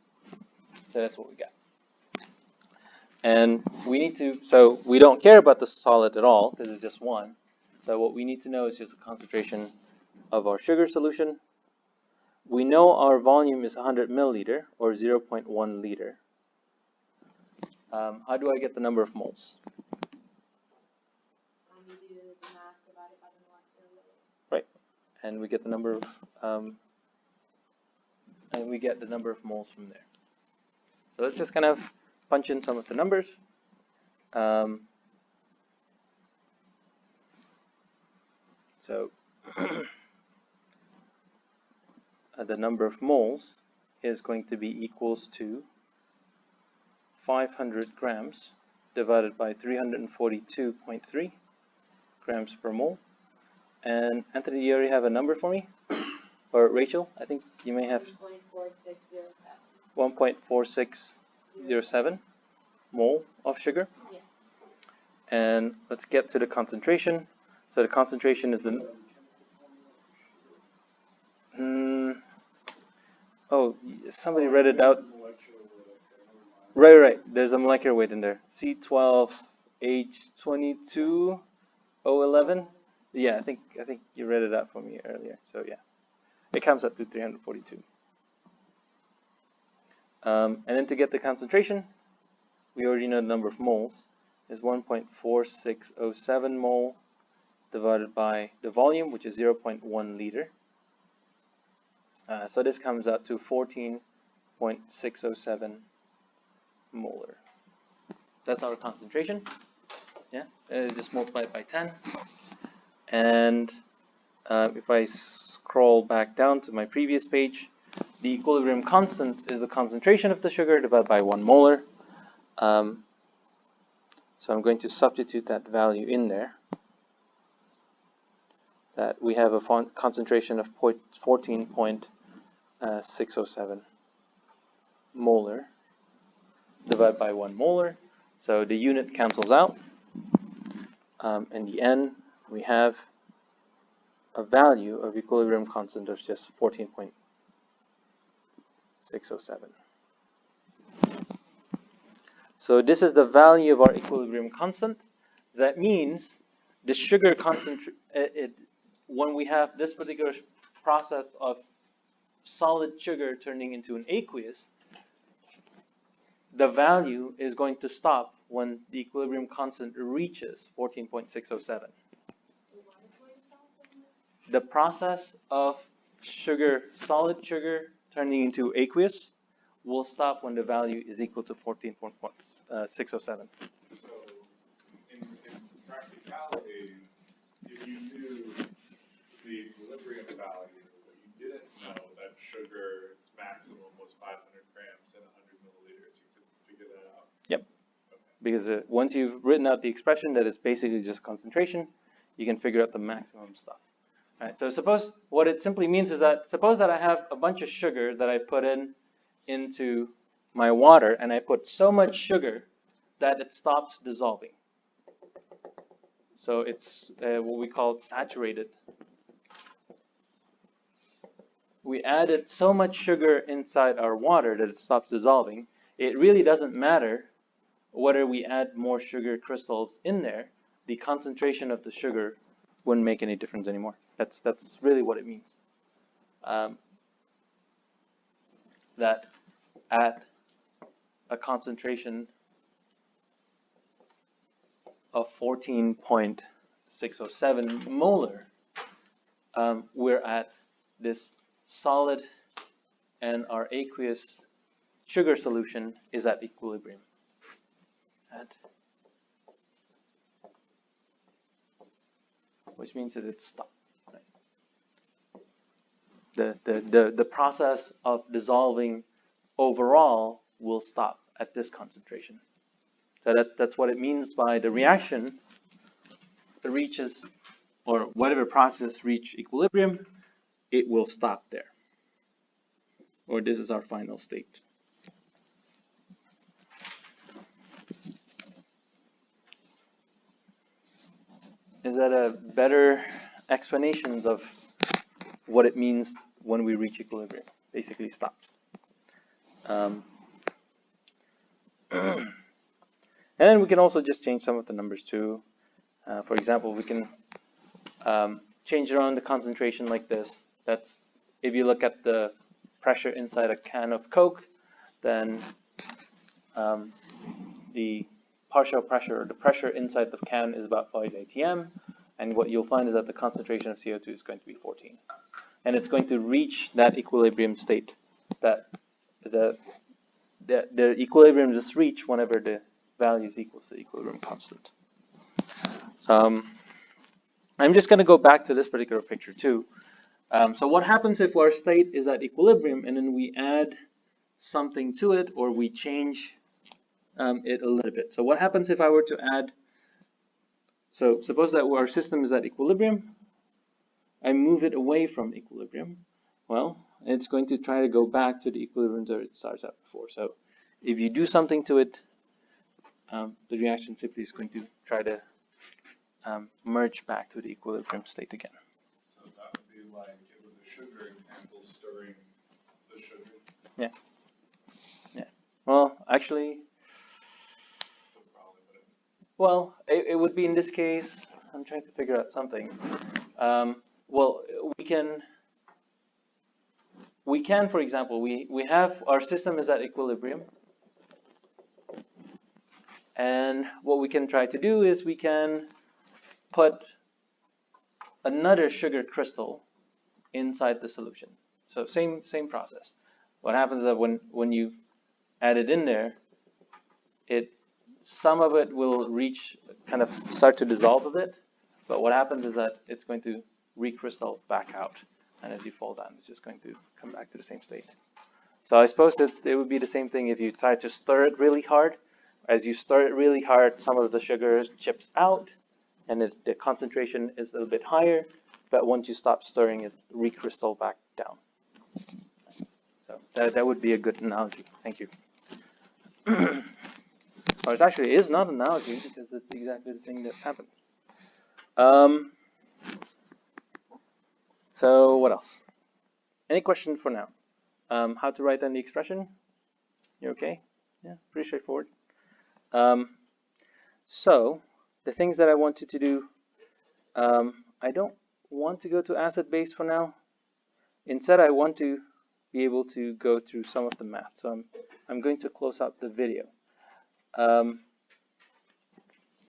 So that's what we got. And so we don't care about the solid at all because it's just 1. So what we need to know is just the concentration of our sugar solution. We know our volume is 100 milliliter or 0.1 liter. How do I get the number of moles? You do the mass divided by the molecular weight. Right, and we get the number of moles from there. So let's just kind of punch in some of the numbers. So the number of moles is going to be equals to 500 grams divided by 342.3 grams per mole. And Anthony, you already have a number for me? Or Rachel, I think you may have 1.4607 mole of sugar. Yeah. And let's get to the concentration. So the concentration is the... oh, somebody read it out. Right. There's a molecular weight in there. C12H22O11. Yeah, I think you read it out for me earlier. So yeah, it comes up to 342. And then to get the concentration, we already know the number of moles is 1.4607 mole divided by the volume, which is 0.1 liter. So this comes out to 14.607 molar. That's our concentration. Yeah, just multiply it by 10. And if I scroll back down to my previous page, the equilibrium constant is the concentration of the sugar divided by 1 molar. So I'm going to substitute that value in there. That we have a concentration of 14.607 molar divided by 1 molar. So the unit cancels out. In the end, we have a value of equilibrium constant of just 14.607. So this is the value of our equilibrium constant. That means the sugar concentration, when we have this particular process of solid sugar turning into an aqueous, the value is going to stop when the equilibrium constant reaches 14.607. The process of solid sugar turning into aqueous will stop when the value is equal to 14.607. So, in practicality, if you knew the equilibrium value, but you didn't know that sugar's maximum was 500 grams and 100 milliliters, you could figure that out? Yep. Okay. Because once you've written out the expression that is basically just concentration, you can figure out the maximum stuff. All right, so suppose what it simply means is that suppose that I have a bunch of sugar that I put into my water, and I put so much sugar that it stops dissolving. So it's what we call saturated. We added so much sugar inside our water that it stops dissolving. It really doesn't matter whether we add more sugar crystals in there. The concentration of the sugar wouldn't make any difference anymore. That's really what it means. That at a concentration of 14.607 molar, we're at this solid, and our aqueous sugar solution is at equilibrium. Which means that it's stopped. Right? The process of dissolving overall will stop at this concentration. So that's what it means by the reaction reaches, or whatever process reach equilibrium, it will stop there. Or this is our final state. Is that a better explanations of what it means when we reach equilibrium? Basically stops. And then we can also just change some of the numbers too. For example, we can change around the concentration like this. That's if you look at the pressure inside a can of Coke, then the partial pressure, or the pressure inside the can, is about 5 atm, and what you'll find is that the concentration of CO2 is going to be 14, and it's going to reach that equilibrium state. That the equilibrium just reach whenever the value is equal to the equilibrium constant. I'm just going to go back to this particular picture too. So what happens if our state is at equilibrium and then we add something to it, or we change it a little bit. So what happens if I were to add, so suppose that our system is at equilibrium, I move it away from equilibrium, well, it's going to try to go back to the equilibrium that it starts at before. So if you do something to it, the reaction simply is going to try to merge back to the equilibrium state again. So that would be like, it was a sugar example, stirring the sugar. Yeah. Yeah. Well, actually, Still probably, but well, it would be in this case, I'm trying to figure out something. Well, we can, for example, we have, our system is at equilibrium. And what we can try to do is we can put another sugar crystal inside the solution. So same process. What happens is that when you add it in there, some of it will kind of start to dissolve a bit, but what happens is that it's going to recrystal back out, and as you fall down, it's just going to come back to the same state. So I suppose that it would be the same thing if you try to stir it really hard. As you stir it really hard, some of the sugar chips out, and the concentration is a little bit higher, but once you stop stirring, it recrystal back down. So that would be a good analogy. Thank you. Or it actually is not an analogy because it's exactly the thing that's happened. So what else? Any question for now? How to write down the expression? You okay? Yeah, pretty straightforward. So the things that I want you to do, I don't want to go to acid base for now. Instead, I want to be able to go through some of the math. So I'm going to close out the video.